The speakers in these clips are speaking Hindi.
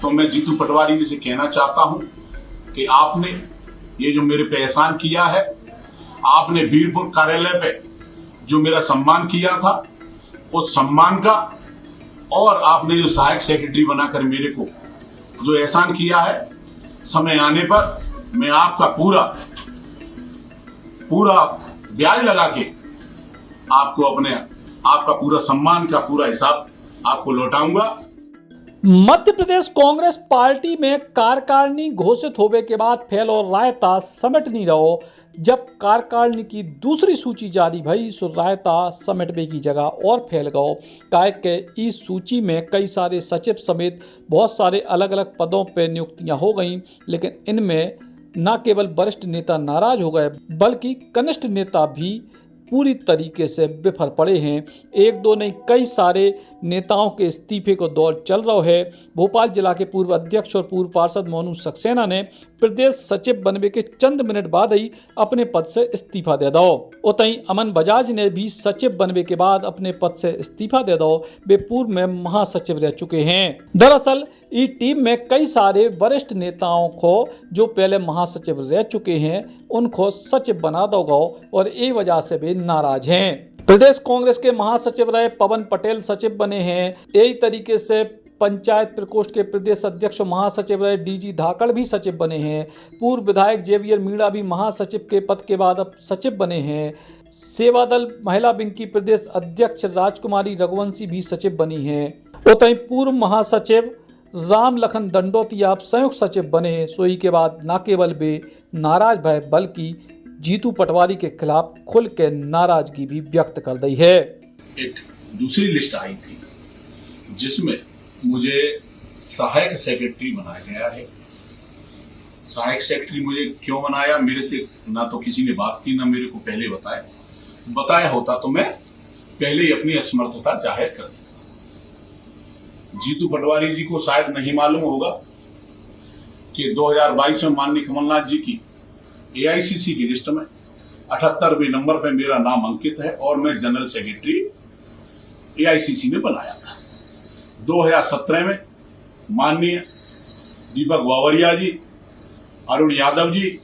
तो मैं जीतू पटवारी जी से कहना चाहता हूं कि आपने ये जो मेरे पे एहसान किया है, आपने वीरपुर कार्यालय पे जो मेरा सम्मान किया था, उस सम्मान का, और आपने जो सहायक सेक्रेटरी बनाकर मेरे को जो एहसान किया है, समय आने पर मैं आपका पूरा ब्याज लगा के आपका पूरा सम्मान का पूरा हिसाब आपको लौटाऊंगा। मध्य प्रदेश कांग्रेस पार्टी में कार्यकारिणी घोषित होने के बाद फैलो रायता समेट नहीं रहो। जब कार्यकारिणी की दूसरी सूची जारी भई सो रायता समेटने की जगह और फैल गयो। काय के इस सूची में कई सारे सचिव समेत बहुत सारे अलग अलग पदों पर नियुक्तियां हो गईं, लेकिन इनमें न केवल वरिष्ठ नेता नाराज हो गए बल्कि कनिष्ठ नेता भी पूरी तरीके से विफल पड़े हैं। एक दो नहीं, कई सारे नेताओं के इस्तीफे को दौर चल रहा है। भोपाल जिला के पूर्व अध्यक्ष और पूर्व पार्षद मोनू सक्सेना ने प्रदेश सचिव बनने के चंद मिनट बाद ही अपने पद से इस्तीफा दे दो। उतई अमन बजाज ने भी सचिव बनने के बाद अपने पद से इस्तीफा दे दो। वे पूर्व में महासचिव रह चुके हैं। दरअसल इस टीम में कई सारे वरिष्ठ नेताओं को जो पहले महासचिव रह चुके हैं उनको सचिव बना दो गो और ये वजह से भी नाराज हैं। प्रदेश कांग्रेस के महासचिव रहे पवन पटेल सचिव बने हैं। यही तरीके से पंचायत प्रकोष्ठ के प्रदेश अध्यक्ष महासचिव रहे डीजी धाकड़ भी सचिव बने हैं। पूर्व विधायक जेवियर मीणा भी महासचिव के पद के बाद अब सचिव बने हैं। सेवा दल महिला विंग की प्रदेश अध्यक्ष राजकुमारी रघुवंशी भी सचिव बनी हैं। उतई पूर्व महासचिव राम लखन दंडोतिया संयुक्त सचिव बने। सोई के बाद न केवल वे नाराज भय बल्कि जीतू पटवारी के खिलाफ खुल के नाराजगी भी व्यक्त कर दी है। एक दूसरी लिस्ट आई थी जिसमें मुझे सहायक सेक्रेटरी बनाया गया है। सहायक सेक्रेटरी मुझे क्यों बनाया, मेरे से ना तो किसी ने बात की, ना मेरे को पहले बताया होता तो मैं पहले ही अपनी असमर्थता जाहिर कर देता। जीतू पटवारी जी को शायद नहीं मालूम होगा कि 2022 में माननीय कमलनाथ जी की एआईसीसी की लिस्ट में 78वें नंबर पे मेरा नाम अंकित है और मैं जनरल सेक्रेटरी एआईसीसी ने बनाया था। 2017 में माननीय दीपक बावरिया जी, अरुण यादव जी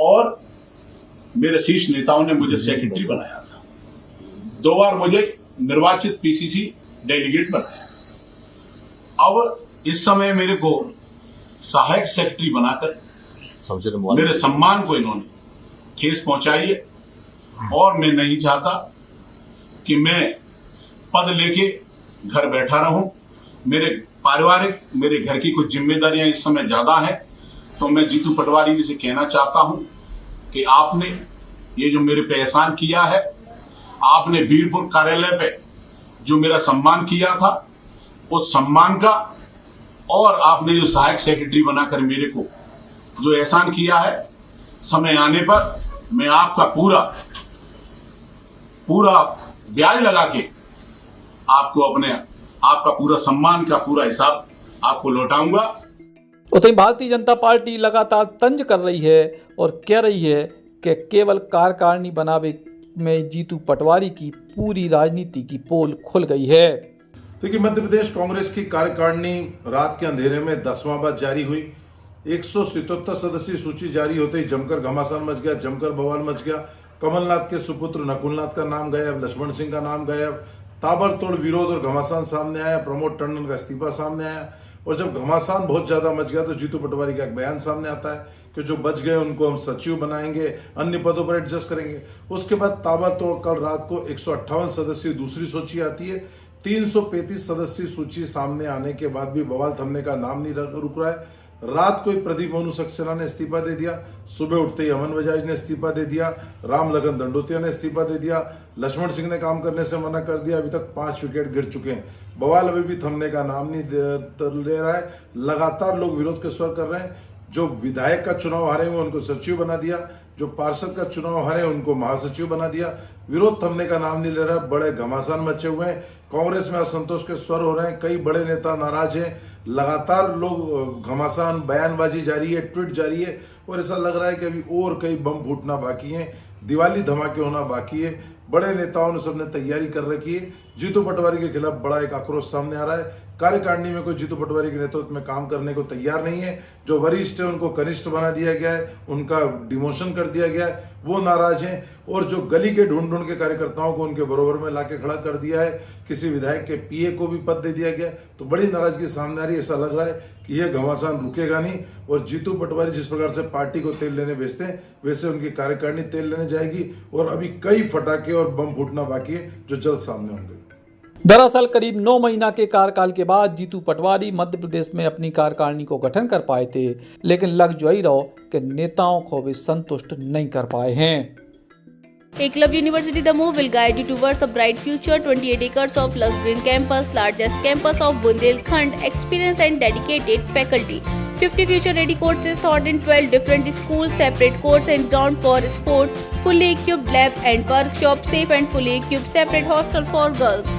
और मेरे शीर्ष नेताओं ने मुझे सेक्रेटरी बनाया था। 2 बार मुझे निर्वाचित पीसीसी डेलीगेट बनाया। अब इस समय मेरे को सहायक सेक्रेटरी बनाकर मेरे सम्मान को इन्होंने ठेस पहुंचाई है और मैं नहीं चाहता कि मैं पद लेके घर बैठा रहूं। मेरे घर की कुछ जिम्मेदारियां इस समय ज्यादा है, तो मैं जीतू पटवारी जी से कहना चाहता हूं कि आपने ये जो मेरे पे एहसान किया है, आपने वीरपुर कार्यालय पे जो मेरा सम्मान किया था, उस सम्मान का, और आपने जो सहायक सेक्रेटरी बनाकर मेरे को जो एहसान किया है, समय आने पर मैं आपका पूरा ब्याज लगा के आपका पूरा सम्मान का पूरा हिसाब आपको लौटाऊंगा। उतनी भारतीय जनता पार्टी लगातार तंज कर रही है और कह रही है कि केवल कार्यकारिणी बनावे में जीतू पटवारी की पूरी राजनीति की पोल खुल गई है। देखिए, मध्य प्रदेश कांग्रेस की कार्यकारिणी रात के अंधेरे में 10वां बार जारी हुई। 177 सदस्यीय सूची जारी होते ही जमकर घमासान मच गया, जमकर बवाल मच गया। कमलनाथ के सुपुत्र नकुलनाथ का नाम गायब, लक्ष्मण सिंह का नाम गायब, ताबड़तोड़ विरोध और घमासान सामने आया। प्रमोद टंडन का इस्तीफा सामने आया और जब घमासान बहुत ज्यादा मच गया तो जीतू पटवारी का एक बयान सामने आता है कि जो बच गए उनको हम सचिव बनाएंगे, अन्य पदों पर एडजस्ट करेंगे। उसके बाद ताबड़तोड़ कल रात को 158 सदस्यीय दूसरी सूची आती है। 335 सदस्यीय सूची सामने आने के बाद भी बवाल थमने का नाम नहीं रुक रहा है। रात को प्रदीप मोनू सक्सेना ने इस्तीफा दे दिया, सुबह उठते ही अमन बजाज ने इस्तीफा दे दिया, राम लखन दंडोतिया ने इस्तीफा दे दिया, लक्ष्मण सिंह ने काम करने से मना कर दिया। अभी तक 5 विकेट गिर चुके हैं। बवाल अभी भी थमने का नाम नहीं ले रहा है। लगातार लोग विरोध के स्वर कर रहे हैं। जो विधायक का चुनाव हारे हुए उनको सचिव बना दिया, जो पार्षद का चुनाव हारे उनको महासचिव बना दिया। विरोध थमने का नाम नहीं ले रहा। बड़े घमासान मचे हुए हैं। कांग्रेस में असंतोष के स्वर हो रहे हैं। कई बड़े नेता नाराज हैं। लगातार लोग घमासान, बयानबाजी जारी है, ट्वीट जारी है और ऐसा लग रहा है कि अभी और कई बम फूटना बाकी है, दिवाली धमाके होना बाकी है। बड़े नेताओं ने सबने तैयारी कर रखी है। जीतू पटवारी के खिलाफ बड़ा एक आक्रोश सामने आ रहा है। कार्यकारिणी में कोई जीतू पटवारी के नेतृत्व में काम करने को तैयार नहीं है। जो वरिष्ठ है उनको कनिष्ठ बना दिया गया है, उनका डिमोशन कर दिया गया है, वो नाराज हैं। और जो गली के ढूंढ के कार्यकर्ताओं को उनके बरोबर में लाके खड़ा कर दिया है, किसी विधायक के पीए को भी पद दे दिया गया, तो बड़ी नाराजगी सामने आ रही है। ऐसा लग रहा है कि यह घमासान रुकेगा नहीं और जीतू पटवारी जिस प्रकार से पार्टी को तेल लेने भेजते हैं वैसे उनकी कार्यकारिणी तेल लेने जाएगी। और अभी कई फटाके और बम फूटना बाकी है जो जल्द सामने होंगे। दरअसल करीब 9 महीना के कार्यकाल के बाद जीतू पटवारी मध्य प्रदेश में अपनी कार्यकारिणी को गठन कर पाए थे, लेकिन लग जो ही रहो कि नेताओं को भी संतुष्ट नहीं कर पाए हैं। Eklavya University The Move will guide you towards a bright future. 28 acres of lush green campus, largest campus of Bundelkhand, experienced and dedicated faculty. 50 future-ready courses taught in 12 different schools, separate courts and ground for sport, fully equipped lab and workshop, safe and fully equipped separate hostel for girls.